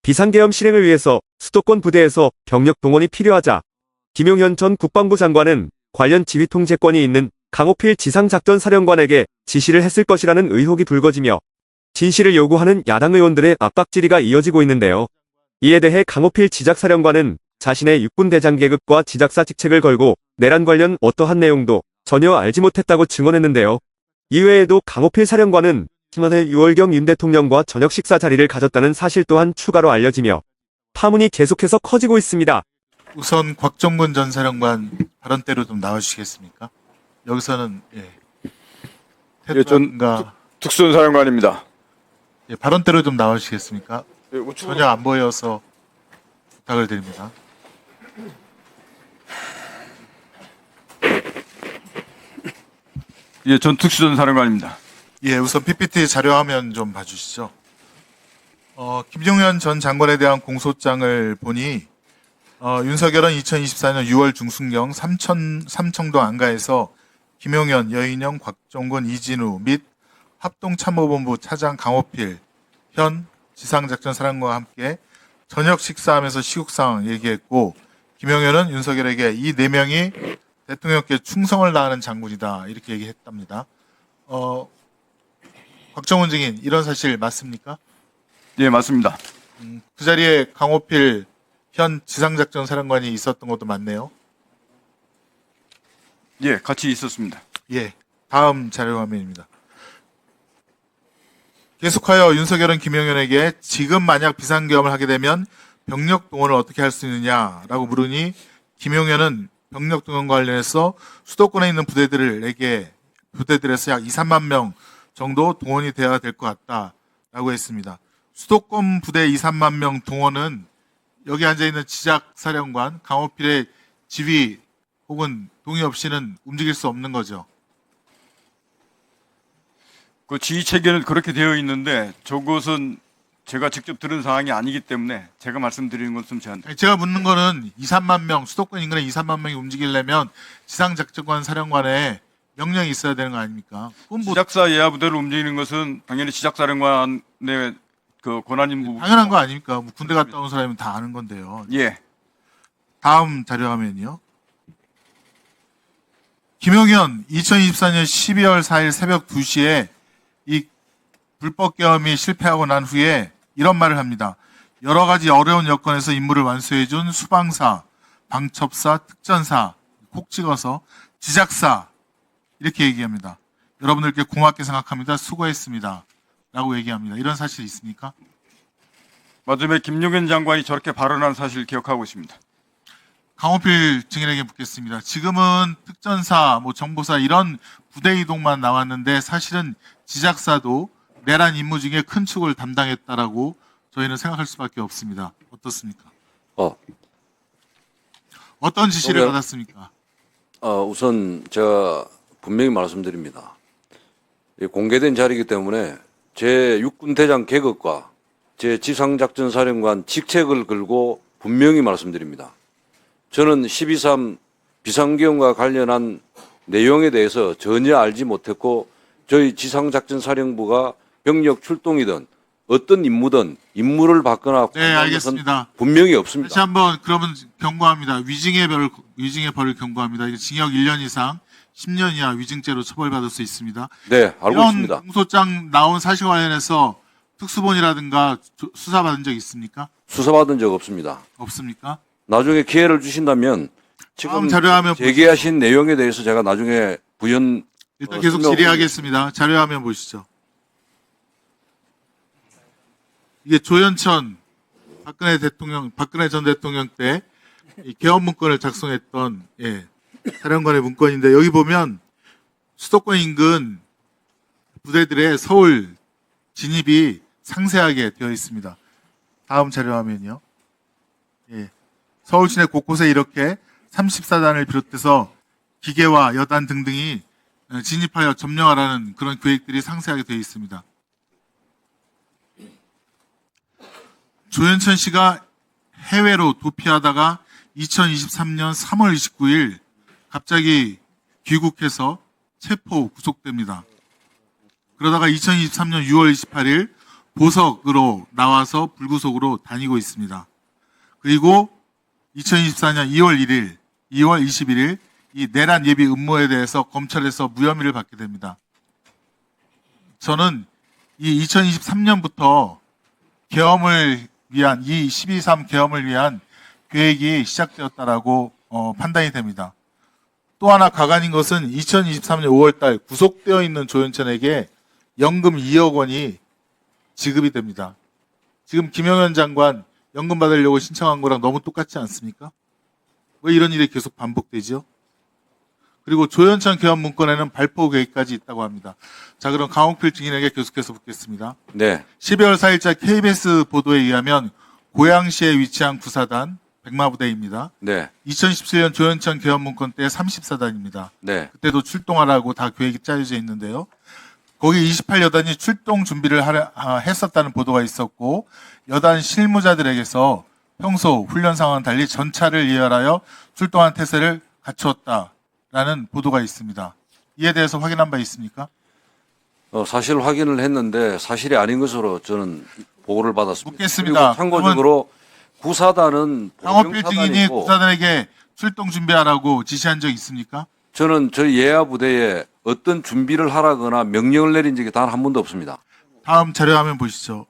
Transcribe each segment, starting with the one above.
비상계엄 실행을 위해서 수도권 부대에서 병력 동원이 필요하자 김용현 전 국방부 장관은 관련 지휘 통제권이 있는 강호필 지상작전사령관에게 지시를 했을 것이라는 의혹이 불거지며 진실을 요구하는 야당 의원들의 압박 질의가 이어지고 있는데요. 이에 대해 강호필 지작사령관은 자신의 육군대장 계급과 지작사 직책을 걸고 내란 관련 어떠한 내용도 전혀 알지 못했다고 증언했는데요. 이외에도 강호필 사령관은 지난해 6월경 윤 대통령과 저녁 식사 자리를 가졌다는 사실 또한 추가로 알려지며 파문이 계속해서 커지고 있습니다. 우선 곽정근 전 사령관 발언대로 좀 나와주시겠습니까? 여기서는 태도가 특수사령관입니다. 발언대로 좀 나와주시겠습니까? 우측으로. 전혀 안 보여서 부탁을 드립니다. 예, 전 특수전사령관입니다. 예, 우선 PPT 자료화면 좀 봐주시죠. 김용현 전 장관에 대한 공소장을 보니 윤석열은 2024년 6월 중순경 삼청도 안가에서 김용현, 여인영, 곽종근, 이진우 및 합동참모본부 차장 강호필, 현 지상작전사령관과 함께 저녁 식사하면서 시국 상황 얘기했고, 김용현은 윤석열에게 이 4명이 대통령께 충성을 다하는 장군이다 이렇게 얘기했답니다. 곽정훈 증인, 이런 사실 맞습니까? 예, 맞습니다. 그 자리에 강호필 현 지상작전사령관이 있었던 것도 맞네요. 예, 같이 있었습니다. 예, 다음 자료 화면입니다. 계속하여 윤석열은 김용현에게 지금 만약 비상계엄을 하게 되면 병력 동원을 어떻게 할 수 있느냐라고 물으니 김용현은 병력 동원 관련해서 수도권에 있는 부대들에서 약 2, 3만 명 정도 동원이 되어야 될 것 같다라고 했습니다. 수도권 부대 2, 3만 명 동원은 여기 앉아있는 지작사령관 강호필의 지휘 혹은 동의 없이는 움직일 수 없는 거죠. 그 지휘 체계는 그렇게 되어 있는데 저것은 제가 직접 들은 사항이 아니기 때문에 제가 말씀드리는 것은 제가 묻는 거는 2, 3만 명, 수도권 인근에 2, 3만 명이 움직이려면 지상작전관 사령관에 명령이 있어야 되는 거 아닙니까? 지작사 예하 부대를 움직이는 것은 당연히 지작사령관의 그 권한인 부분. 당연한 거 아닙니까? 뭐 군대 갔다 온 사람이면 다 아는 건데요. 예. 다음 자료 화면이요. 김용현 2024년 12월 4일 새벽 2시에 이 불법 계엄이 실패하고 난 후에 이런 말을 합니다. 여러 가지 어려운 여건에서 임무를 완수해준 수방사, 방첩사, 특전사, 콕 찍어서 지작사 이렇게 얘기합니다. 여러분들께 고맙게 생각합니다. 수고했습니다. 라고 얘기합니다. 이런 사실이 있습니까? 맞으면 김용현 장관이 저렇게 발언한 사실을 기억하고 있습니다. 강호필 증인에게 묻겠습니다. 지금은 특전사, 정보사 이런 부대 이동만 나왔는데 사실은 지작사도 내란 임무 중에 큰 축을 담당했다라고 저희는 생각할 수밖에 없습니다. 어떻습니까? 어떤 지시를 받았습니까? 우선 제가 분명히 말씀드립니다. 공개된 자리이기 때문에 제 육군대장 계급과 제 지상작전사령관 직책을 걸고 분명히 말씀드립니다. 저는 12.3 비상계엄과 관련한 내용에 대해서 전혀 알지 못했고 저희 지상작전사령부가 병력 출동이든 어떤 임무든 임무를 받거나 네, 알겠습니다. 분명히 없습니다. 다시 한번 그러면 경고합니다. 위증의 벌을 경고합니다. 징역 1년 이상 10년 이하 위증죄로 처벌받을 수 있습니다. 네, 알고 이런 있습니다. 공소장 나온 사실 관련해서 특수본이라든가 수사받은 적 있습니까? 수사받은 적 없습니다. 없습니까? 나중에 기회를 주신다면 지금 자료화면 제기하신 내용에 대해서 제가 나중에 부연 일단 계속 질의하겠습니다. 자료화면 보시죠. 이게 조현천 박근혜 전 대통령 때 이 계엄 문건을 작성했던 사령관의 문건인데 여기 보면 수도권 인근 부대들의 서울 진입이 상세하게 되어 있습니다. 다음 자료화면이요. 서울 시내 곳곳에 이렇게 34단을 비롯해서 기계와 여단 등등이 진입하여 점령하라는 그런 계획들이 상세하게 되어 있습니다. 조현천 씨가 해외로 도피하다가 2023년 3월 29일 갑자기 귀국해서 체포 구속됩니다. 그러다가 2023년 6월 28일 보석으로 나와서 불구속으로 다니고 있습니다. 그리고 2024년 2월 1일, 2월 21일 이 내란 예비 음모에 대해서 검찰에서 무혐의를 받게 됩니다. 저는 이 2023년부터 계엄을 위한 이 12.3 계엄을 위한 계획이 시작되었다라고 판단이 됩니다. 또 하나 가관인 것은 2023년 5월달 구속되어 있는 조현천에게 연금 2억 원이 지급이 됩니다. 지금 김영현 장관 연금 받으려고 신청한 거랑 너무 똑같지 않습니까? 왜 이런 일이 계속 반복되죠? 그리고 조현천 계엄 문건에는 발포 계획까지 있다고 합니다. 자, 그럼 강홍필 증인에게 계속해서 묻겠습니다. 네. 12월 4일자 KBS 보도에 의하면 고양시에 위치한 구사단 백마부대입니다. 네. 2017년 조현천 계엄 문건 때 30사단입니다. 네. 그때도 출동하라고 다 계획이 짜여져 있는데요. 거기 28여단이 출동 준비를 했었다는 보도가 있었고 여단 실무자들에게서 평소 훈련 상황 달리 전차를 예열하여 출동한 태세를 갖추었다라는 보도가 있습니다. 이에 대해서 확인한 바 있습니까? 사실 확인을 했는데 사실이 아닌 것으로 저는 보고를 받았습니다. 묻겠습니다. 그리고 참고적으로 구사단은 강호필 증인이 보병사단이고 구사단에게 출동 준비하라고 지시한 적 있습니까? 저는 저희 예하 부대에 어떤 준비를 하라거나 명령을 내린 적이 단 한 번도 없습니다. 다음 자료화면 보시죠.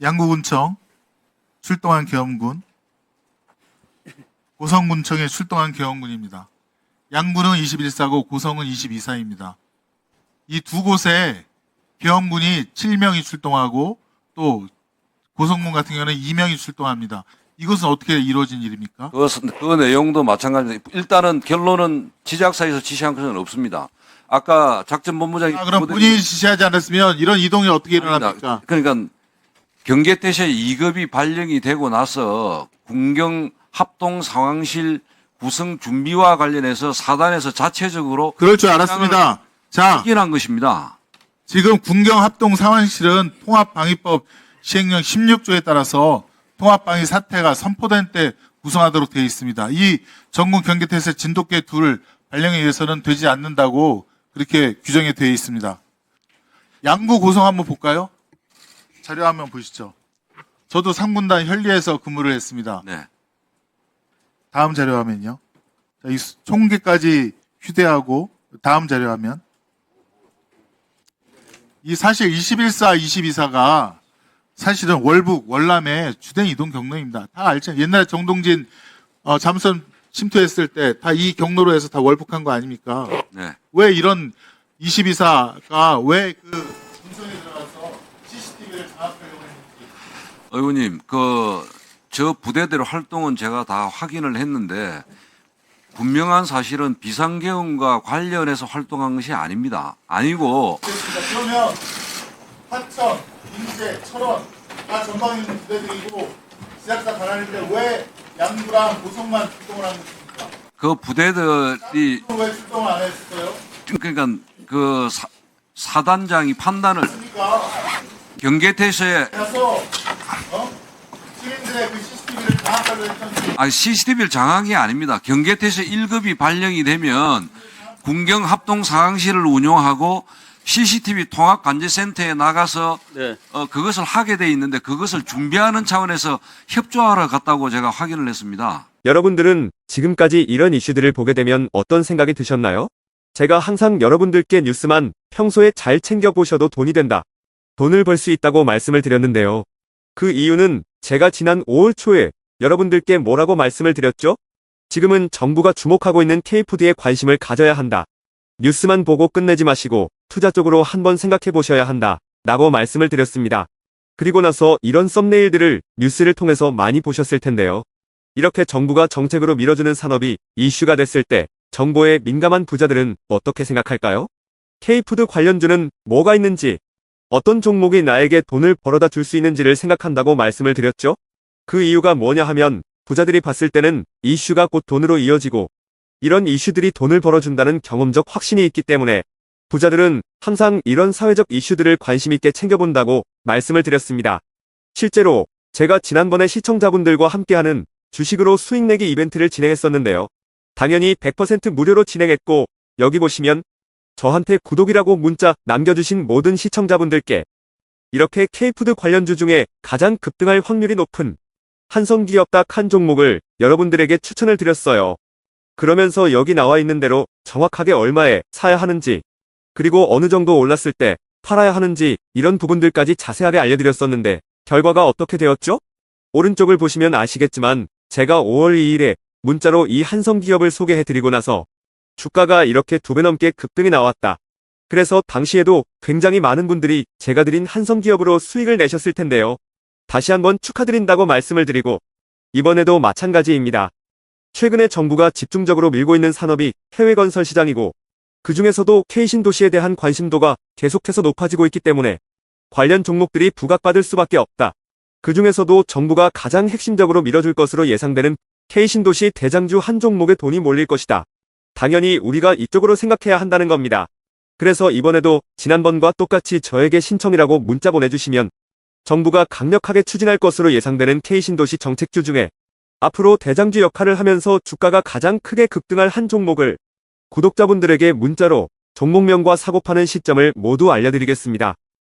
양구군청 출동한 계엄군, 고성군청에 출동한 계엄군입니다. 양구는 21사고 고성은 22사입니다. 이 두 곳에 계엄군이 7명이 출동하고 또 고성군 같은 경우는 2명이 출동합니다. 이것은 어떻게 이루어진 일입니까? 그 내용도 마찬가지입니다. 일단은 결론은 지작사에서 지시한 것은 없습니다. 아까 작전본부장이 그럼 본인이 지시하지 않았으면 이런 이동이 어떻게 일어납니까? 그러니까 경계태세 2급이 발령이 되고 나서 군경 합동 상황실 구성 준비와 관련해서 사단에서 자체적으로 그럴 줄 알았습니다. 자, 확인한 것입니다. 지금 군경 합동 상황실은 통합방위법 시행령 16조에 따라서 통합방위 사태가 선포된 때 구성하도록 되어 있습니다. 이 전국 경계태세 진돗개 둘 발령에 의해서는 되지 않는다고 그렇게 규정이 되어 있습니다. 양구 고성 한번 볼까요? 자료 한번 보시죠. 저도 3군단 현리에서 근무를 했습니다. 네. 다음 자료 화면요. 자, 이 총기까지 휴대하고 다음 자료 화면. 이 사실 21사, 22사가 사실은 월북, 월남의 주된 이동 경로입니다. 다 알죠? 옛날에 정동진 잠수선 침투했을 때 다 이 경로로 해서 다 월북한 거 아닙니까? 네. 왜 이런 22사가 왜 그 군성에 들어가서 CCTV를 장악하려고 했는지. 의원님, 저 부대대로 활동은 제가 다 확인을 했는데 분명한 사실은 비상계엄과 관련해서 활동한 것이 아닙니다. 아니고 그러면 화천, 인제, 철원 다 전방에 있는 부대들이고 지작사 반환인데 왜 양구랑 고성만 출동을 한 것입니까? 그 부대들이 왜 출동을 안 했어요? 그러니까 그 사단장이 판단을 그러니까 경계태세에 가서 시민들의 그 CCTV를 장악하려 했던 CCTV를 장악이 아닙니다. 경계태세 1급이 발령이 되면 군경 합동 상황실을 운용하고 CCTV 통합 관제센터에 나가서 네. 그것을 하게 돼 있는데 그것을 준비하는 차원에서 협조하러 갔다고 제가 확인을 했습니다. 여러분들은 지금까지 이런 이슈들을 보게 되면 어떤 생각이 드셨나요? 제가 항상 여러분들께 뉴스만 평소에 잘 챙겨보셔도 돈이 된다. 돈을 벌 수 있다고 말씀을 드렸는데요. 그 이유는 제가 지난 5월 초에 여러분들께 뭐라고 말씀을 드렸죠? 지금은 정부가 주목하고 있는 K푸드에 관심을 가져야 한다. 뉴스만 보고 끝내지 마시고 투자 쪽으로 한번 생각해 보셔야 한다. 라고 말씀을 드렸습니다. 그리고 나서 이런 썸네일들을 뉴스를 통해서 많이 보셨을 텐데요. 이렇게 정부가 정책으로 밀어주는 산업이 이슈가 됐을 때 정보에 민감한 부자들은 어떻게 생각할까요? K푸드 관련주는 뭐가 있는지, 어떤 종목이 나에게 돈을 벌어다 줄 수 있는지를 생각한다고 말씀을 드렸죠? 그 이유가 뭐냐 하면 부자들이 봤을 때는 이슈가 곧 돈으로 이어지고 이런 이슈들이 돈을 벌어준다는 경험적 확신이 있기 때문에 부자들은 항상 이런 사회적 이슈들을 관심 있게 챙겨본다고 말씀을 드렸습니다. 실제로 제가 지난번에 시청자분들과 함께하는 주식으로 수익 내기 이벤트를 진행했었는데요. 당연히 100% 무료로 진행했고 여기 보시면 저한테 구독이라고 문자 남겨주신 모든 시청자분들께 이렇게 K푸드 관련주 중에 가장 급등할 확률이 높은 한성기업 딱 한 종목을 여러분들에게 추천을 드렸어요. 그러면서 여기 나와 있는 대로 정확하게 얼마에 사야 하는지, 그리고 어느 정도 올랐을 때 팔아야 하는지 이런 부분들까지 자세하게 알려드렸었는데 결과가 어떻게 되었죠? 오른쪽을 보시면 아시겠지만 제가 5월 2일에 문자로 이 한성기업을 소개해드리고 나서 주가가 이렇게 2배 넘게 급등이 나왔다. 그래서 당시에도 굉장히 많은 분들이 제가 드린 한성기업으로 수익을 내셨을 텐데요. 다시 한번 축하드린다고 말씀을 드리고 이번에도 마찬가지입니다. 최근에 정부가 집중적으로 밀고 있는 산업이 해외 건설 시장이고 그 중에서도 K신도시에 대한 관심도가 계속해서 높아지고 있기 때문에 관련 종목들이 부각받을 수밖에 없다. 그 중에서도 정부가 가장 핵심적으로 밀어줄 것으로 예상되는 K신도시 대장주 한 종목에 돈이 몰릴 것이다. 당연히 우리가 이쪽으로 생각해야 한다는 겁니다. 그래서 이번에도 지난번과 똑같이 저에게 신청이라고 문자 보내주시면 정부가 강력하게 추진할 것으로 예상되는 K신도시 정책주 중에 앞으로 대장주 역할을 하면서 주가가 가장 크게 급등할 한 종목을 구독자분들에게 문자로 종목명과 사고 파는 시점을 모두 알려드리겠습니다.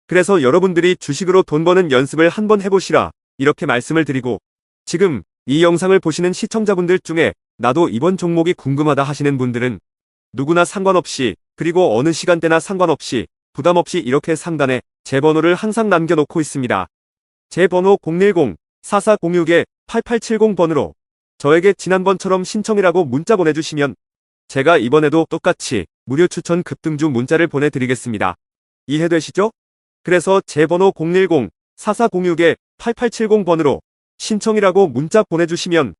그래서 여러분들이 주식으로 돈 버는 연습을 한번 해보시라 이렇게 말씀을 드리고 지금 이 영상을 보시는 시청자분들 중에 나도 이번 종목이 궁금하다 하시는 분들은 누구나 상관없이 그리고 어느 시간대나 상관없이 부담없이 이렇게 상단에 제 번호를 항상 남겨놓고 있습니다. 제 번호 010-4406-8870번으로 저에게 지난번처럼 신청이라고 문자 보내주시면 제가 이번에도 똑같이 무료 추천 급등주 문자를 보내드리겠습니다. 이해되시죠? 그래서 제 번호 010-4406-8870번으로 신청이라고 문자 보내주시면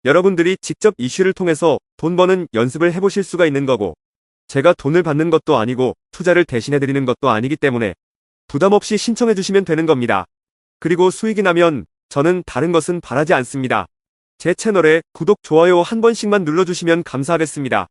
여러분들이 직접 이슈를 통해서 돈 버는 연습을 해보실 수가 있는 거고 제가 돈을 받는 것도 아니고 투자를 대신해드리는 것도 아니기 때문에 부담없이 신청해주시면 되는 겁니다. 그리고 수익이 나면 저는 다른 것은 바라지 않습니다. 제 채널에 구독, 좋아요 한 번씩만 눌러주시면 감사하겠습니다.